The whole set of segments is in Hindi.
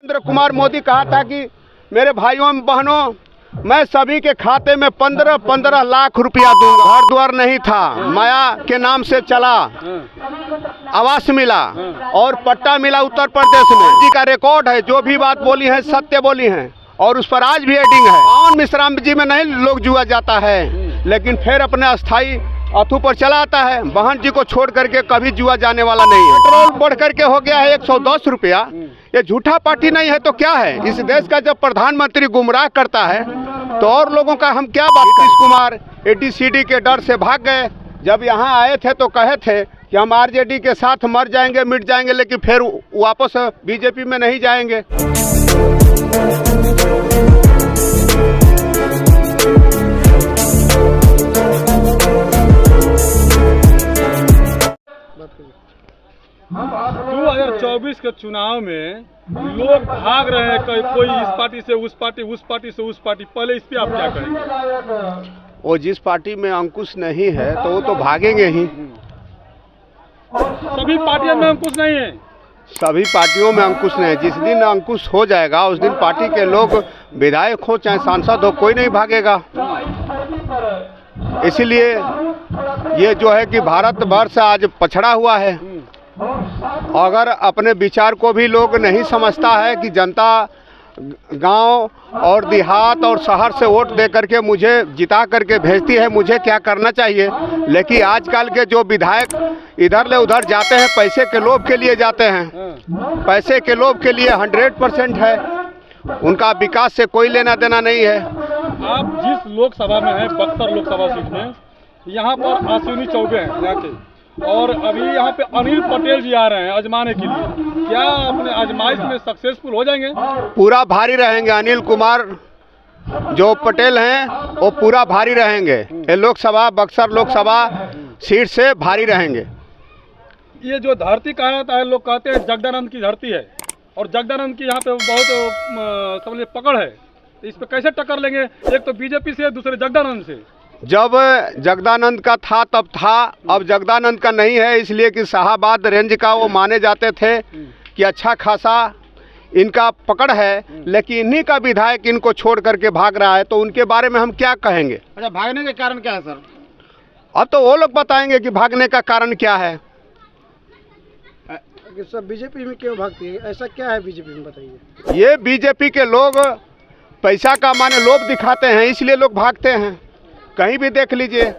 नरेंद्र कुमार मोदी कहा था कि मेरे भाइयों बहनों, मैं सभी के खाते में 15-15 लाख रुपया दूंगा। घर द्वार नहीं था, माया के नाम से चला, आवास मिला और पट्टा मिला उत्तर प्रदेश में। जी का रिकॉर्ड है, जो भी बात बोली है सत्य बोली है और उस पर आज भी एडिंग है। पावन मिश्राम जी में नहीं लोग जुआ जाता है, लेकिन फिर अपने अस्थाई अथू पर चला आता है। बहन जी को छोड़ करके कभी जुआ जाने वाला नहीं है। पेट्रोल बढ़ करके हो गया है 110 रुपया। ये झूठा पार्टी नहीं है तो क्या है? इस देश का जब प्रधानमंत्री गुमराह करता है तो और लोगों का हम क्या बात करें? नीतीश कुमार ABCD के डर से भाग गए। जब यहाँ आए थे तो कहे थे कि हम RJD के साथ मर जाएंगे, मिट जाएंगे, लेकिन फिर वापस BJP में नहीं जाएंगे। दो 2024 के चुनाव में लोग भाग रहे हैं, कोई इस पार्टी से उस पार्टी, उस पार्टी से उस पार्टी। पहले इस पे आप क्या कहेंगे? वो जिस पार्टी में अंकुश नहीं है तो वो तो भागेंगे ही। सभी पार्टियों में अंकुश नहीं है। सभी पार्टियों में अंकुश नहीं है। जिस दिन अंकुश हो जाएगा उस दिन पार्टी के लोग, विधायक हो चाहे सांसद हो, कोई नहीं भागेगा। इसीलिए ये जो है कि भारतवर्ष आज पछड़ा हुआ है। अगर अपने विचार को भी लोग नहीं समझता है कि जनता गांव और देहात और शहर से वोट दे करके मुझे जिता करके भेजती है, मुझे क्या करना चाहिए। लेकिन आजकल के जो विधायक इधर ले उधर जाते हैं, पैसे के लोभ के लिए जाते हैं। पैसे के लोभ के लिए 100% है, उनका विकास से कोई लेना देना नहीं है। आप जिस लोकसभा में हैं, बक्सर लोकसभा सीट में, यहाँ पर अश्विनी चौबे हैं यहाँ के, और अभी यहाँ पे अनिल पटेल जी आ रहे हैं आजमाने के लिए। क्या अपने आजमाइश में सक्सेसफुल हो जाएंगे? पूरा भारी रहेंगे। अनिल कुमार जो पटेल हैं वो पूरा भारी रहेंगे। ये लोकसभा, बक्सर लोकसभा सीट से भारी रहेंगे। ये जो धरती कहा जाता है, लोग कहते हैं जगदानंद की धरती है, और जगदानंद की यहाँ पे बहुत समझिए पकड़ है। इस पे कैसे टक्कर लेंगे? एक तो BJP से, दूसरे जगदानंद से। जब जगदानंद का था तब था, अब जगदानंद का नहीं है, इसलिए कि शाहाबाद रेंज का वो माने जाते थे कि अच्छा खासा इनका पकड़ है, लेकिन इन्हीं का विधायक इनको छोड़ करके भाग रहा है, तो उनके बारे में हम क्या कहेंगे? अच्छा, भागने के कारण क्या है सर? अब तो वो लोग बताएंगे कि भागने का कारण क्या है। सब BJP में क्यों भागती है? ऐसा क्या है BJP में, बताइए। ये BJP के लोग पैसा का माने लोभ दिखाते हैं, इसलिए लोग भागते हैं। कहीं भी देख लीजिए,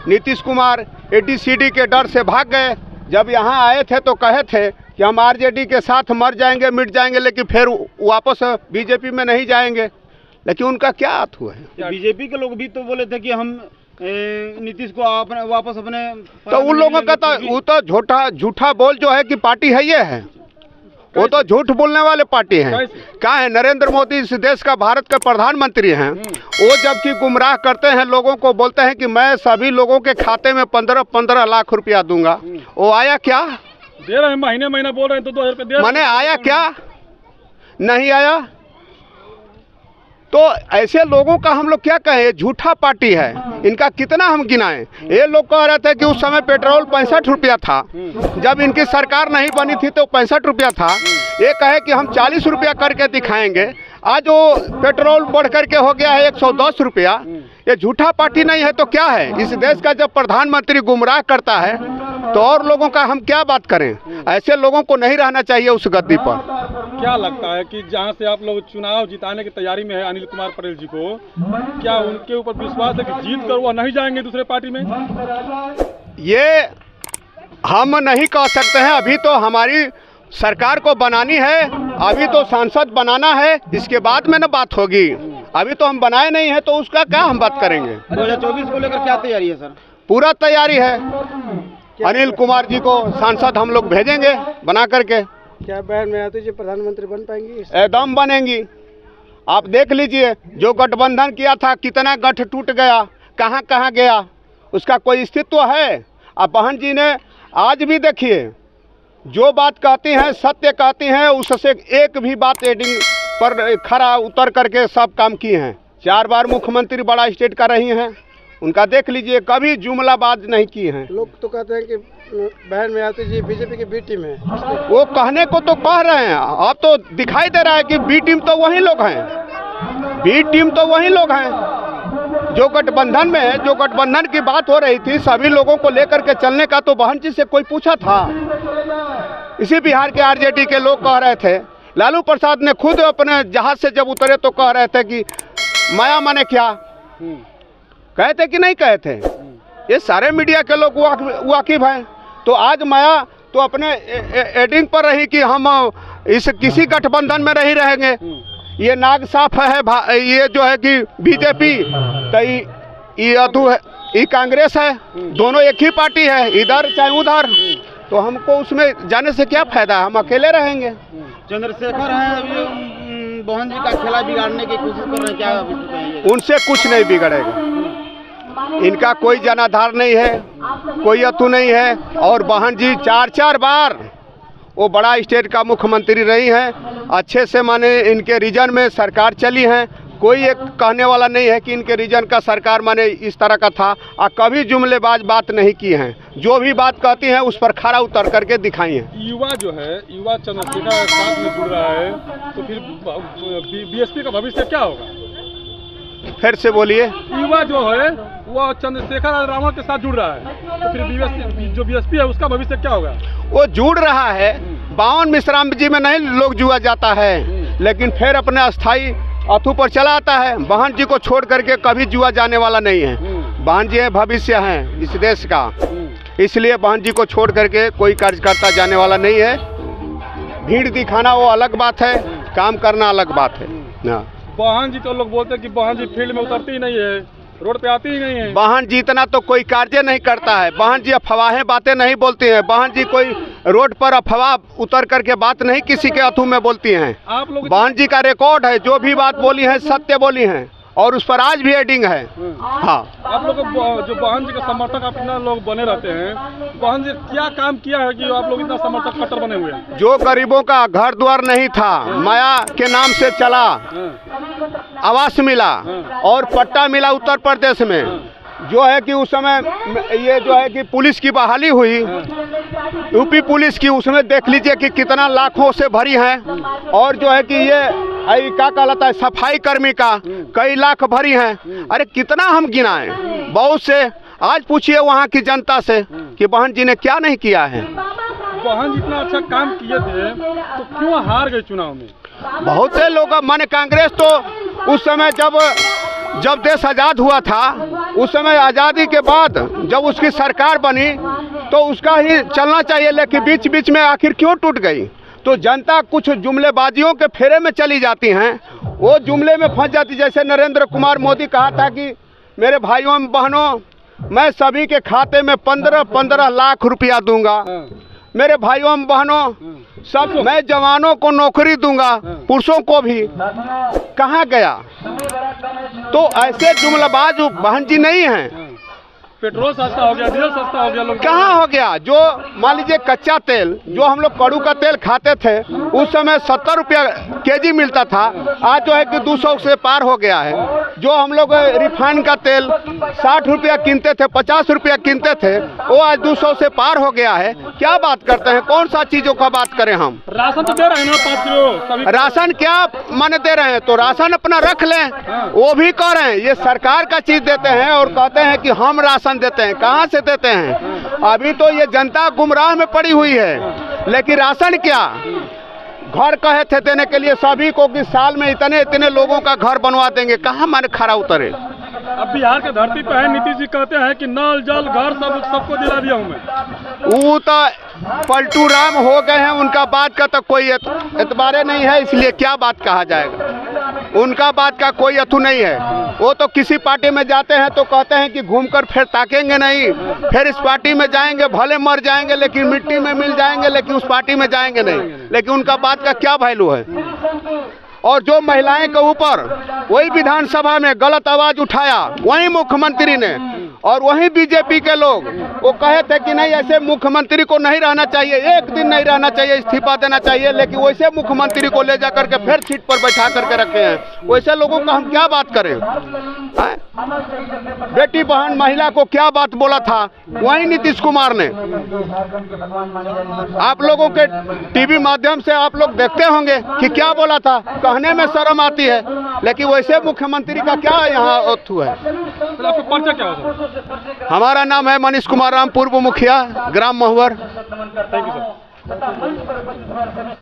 नीतीश कुमार ABCD के डर से भाग गए। जब यहाँ आए थे तो कहे थे कि हम RJD के साथ मर जाएंगे, मिट जाएंगे, लेकिन फिर वापस BJP में नहीं जाएंगे। लेकिन उनका क्या अर्थ हुआ है? BJP के लोग भी तो बोले थे कि हम नीतीश को अपने वापस अपने, तो उन लोगों का तो वो तो झूठा बोल जो है कि पार्टी है, ये है, वो तो झूठ बोलने वाले पार्टी हैं। कहाँ है नरेंद्र मोदी? इस देश का, भारत के प्रधानमंत्री हैं। वो जबकि गुमराह करते हैं लोगों को, बोलते हैं कि मैं सभी लोगों के खाते में 15-15 लाख रुपया दूंगा। वो आया क्या? दे रहे हैं, महीने महीने बोल रहे हैं तो 2000 रुपये दे। मैंने आया क्या? नहीं आया। तो ऐसे लोगों का हम लोग क्या कहें? झूठा पार्टी है, इनका कितना हम गिनाएं। ये लोग कह रहे थे कि उस समय पेट्रोल 65 रुपया था, जब इनकी सरकार नहीं बनी थी तो 65 रुपया था। ये कहे कि हम 40 रुपया करके दिखाएंगे। आज वो पेट्रोल बढ़ करके हो गया है 110 रुपया। ये झूठा पार्टी नहीं है तो क्या है? इस देश का जब प्रधानमंत्री गुमराह करता है तो और लोगों का हम क्या बात करें? ऐसे लोगों को नहीं रहना चाहिए उस गद्दी पर। क्या लगता है कि जहां से आप लोग चुनाव जिताने की तैयारी में है अनिल कुमार पटेल जी को, क्या उनके ऊपर विश्वास है कि जीत कर वो नहीं जाएंगे दूसरे पार्टी में? ये हम नहीं कह सकते हैं। अभी तो हमारी सरकार को बनानी है, अभी तो सांसद बनाना है, इसके बाद में ना बात होगी। अभी तो हम बनाए नहीं है तो उसका क्या हम बात करेंगे? 2024 को लेकर क्या तैयारी है सर? पूरा तैयारी है। अनिल कुमार जी को सांसद हम लोग भेजेंगे बना करके। क्या बहन में आते जी प्रधानमंत्री बन पाएंगी? एकदम बनेंगी। आप देख लीजिए, जो गठबंधन किया था कितना गठ टूट गया, कहाँ कहाँ गया, उसका कोई अस्तित्व है? अब बहन जी ने आज भी देखिए, जो बात कहती हैं सत्य कहती हैं, उससे एक भी बात एडिंग पर खरा उतर करके सब काम किए हैं। 4 बार मुख्यमंत्री बड़ा स्टेट का रही हैं, उनका देख लीजिए, कभी जुमलाबाज नहीं की हैं। लोग तो कहते हैं कि बहन में आती जी बीजेपी की बी टीम है। वो कहने को तो कह रहे हैं, अब तो दिखाई दे रहा है कि बी टीम तो वही लोग हैं, बी टीम तो वही लोग हैं जो गठबंधन में है। जो गठबंधन की बात हो रही थी, सभी लोगों को लेकर के चलने का, तो बहन जी से कोई पूछा था? इसी बिहार के आरजेडी के लोग कह रहे थे, लालू प्रसाद ने खुद अपने जहाज से जब उतरे तो कह रहे थे कि माया माने क्या, कहे थे कि नहीं कहे थे? ये सारे मीडिया के लोग वाकिफ हैं। तो आज माया तो अपने एडिंग पर रही कि हम इस किसी गठबंधन में नहीं रहेंगे। ये नाग साफ है, ये जो है कि बीजेपी तो ये अधू है, ये कांग्रेस है, दोनों एक ही पार्टी है, इधर चाहे उधर। तो हमको उसमें जाने से क्या फायदा, हम अकेले रहेंगे। चंद्रशेखर है अभी बहन जी का खेला बिगाड़ने की कोशिश कर रहे हैं, क्या उनसे कुछ नहीं बिगड़ेगा, इनका कोई जनाधार नहीं है, कोई अतु नहीं है। और बहन जी 4-4 बार वो बड़ा स्टेट का मुख्यमंत्री रही हैं, अच्छे से माने इनके रीजन में सरकार चली हैं। कोई एक कहने वाला नहीं है कि इनके रीजन का सरकार माने इस तरह का था, और कभी जुमलेबाज बात नहीं की हैं। जो भी बात कहती हैं उस पर खरा उतर करके दिखाई है। युवा जो है, युवा चंद्रशेखर के साथ में जुड़ रहा है, तो फिर बीएसपी का भविष्य क्या होगा? फिर से बोलिए। युवा जो है वो चंद्रशेखर और रावण के साथ जुड़ रहा है, तो फिर जो बीएसपी है उसका भविष्य क्या होगा? वो जुड़ रहा है, 52 मिश्राम जी में नहीं लोग जुआ जाता है, लेकिन फिर अपने अस्थाई अथू पर चला आता है। बहन जी को छोड़ करके कभी जुआ जाने वाला नहीं है। बहन जी है, भविष्य हैं इस देश का, इसलिए बहन जी को छोड़ करके कोई कार्यकर्ता जाने वाला नहीं है। भीड़ दिखाना वो अलग बात है, काम करना अलग बात है। बहन जी तो लोग बोलते हैं कि बहन जी फील्ड में उतरती ही नहीं है, रोड पे आती ही नहीं है। बहन जी इतना तो कोई कार्य नहीं करता है। बहन जी अफवाहें बातें नहीं बोलती हैं। बहन जी कोई रोड पर अफवाह उतर करके बात नहीं किसी के अथू में बोलती हैं। आप लोग बहन जी का रिकॉर्ड है, जो भी बात बोली है सत्य बोली हैं, और उस पर आज भी एडिंग है। हाँ, आप लोग जो बहन जी के समर्थक अपना लोग बने रहते हैं, बहन जी क्या काम किया है कि आप लोग इतना समर्थक कट्टर बने हुए हैं? जो गरीबों का घर द्वार नहीं था, माया के नाम से चला, आवास मिला और पट्टा मिला उत्तर प्रदेश में। जो है कि उस समय ये जो है कि पुलिस की बहाली हुई, यूपी पुलिस की, उसमें देख लीजिए कि कितना लाखों से भरी हैं। और जो है कि ये क्या कहलाता है, सफाई कर्मी का कई लाख भरी हैं। अरे कितना हम गिनाएं, बहुत से। आज पूछिए वहाँ की जनता से कि बहन जी ने क्या नहीं किया है। बहन जी इतना अच्छा काम किए थे तो क्यों हार गए चुनाव में? बहुत से लोग, माने कांग्रेस तो उस समय जब देश आज़ाद हुआ था, उस समय आज़ादी के बाद जब उसकी सरकार बनी तो उसका ही चलना चाहिए, लेकिन बीच बीच में आखिर क्यों टूट गई? तो जनता कुछ जुमलेबाजियों के फेरे में चली जाती हैं, वो जुमले में फंस जाती। जैसे नरेंद्र कुमार मोदी कहा था कि मेरे भाइयों बहनों, मैं सभी के खाते में 15-15 लाख रुपया दूंगा। मेरे भाइयों बहनों, सब मैं जवानों को नौकरी दूंगा, पुरुषों को भी। कहाँ गया? तो ऐसे जुमलाबाज बहन जी नहीं हैं। पेट्रोल सस्ता हो गया, डीजल सस्ता हो गया, लोग कहाँ हो गया? जो मान लीजिए कच्चा तेल, जो हम लोग कड़ू का तेल खाते थे, उस समय 70 रुपया केजी मिलता था, आज जो है कि 200 से पार हो गया है। जो हम लोग रिफाइंड का तेल 60 रुपया कीनते थे, 50 रुपया कीनते थे, वो आज 200 से पार हो गया है। क्या बात करते हैं? कौन सा चीज़ों का बात करें हम? राशन तो दे रहे हैं ना 5 किलो। राशन क्या माने दे रहे हैं? तो राशन अपना रख लें, वो भी कह रहे हैं ये सरकार का चीज़ देते हैं और कहते हैं कि हम राशन देते हैं। कहाँ से देते हैं? अभी तो ये जनता गुमराह में पड़ी हुई है। लेकिन राशन क्या, घर कहे थे देने के लिए सभी को कि साल में इतने लोगों का घर बनवा देंगे। कहाँ माने खरा उतरे? अब बिहार के धरती पे है, नीतीश जी कहते हैं कि नल जल घर सबको दिला दिया हूँ मैं। वो तो पलटू राम हो गए हैं, उनका बात का तो कोई एतबारे नहीं है, इसलिए क्या बात कहा जाएगा। उनका बात का कोई अथू नहीं है। वो तो किसी पार्टी में जाते हैं तो कहते हैं कि घूमकर फिर ताकेंगे नहीं, फिर इस पार्टी में जाएंगे, भले मर जाएंगे लेकिन मिट्टी में मिल जाएंगे, लेकिन उस पार्टी में जाएंगे नहीं। लेकिन उनका बात का क्या वैल्यू है? और जो महिलाएं के ऊपर वही विधानसभा में गलत आवाज उठाया, वही मुख्यमंत्री ने और वहीं बीजेपी के लोग वो कहे थे कि नहीं ऐसे मुख्यमंत्री को नहीं रहना चाहिए, एक दिन नहीं रहना चाहिए, इस्तीफा देना चाहिए, लेकिन वैसे मुख्यमंत्री को ले जा करके फिर सीट पर बैठा करके रखे हैं। वैसे लोगों का हम क्या बात करें? बेटी बहन महिला को क्या बात बोला था वही नीतीश कुमार ने। आप लोगों के टीवी माध्यम से आप लोग देखते होंगे कि क्या बोला था, कहने में शर्म आती है, लेकिन वैसे मुख्यमंत्री का क्या यहाँ ओथू है। तो आपका पर्चा क्या होगा? हमारा नाम है मनीष कुमार राम, पूर्व मुखिया ग्राम महुवर। Thank you sir.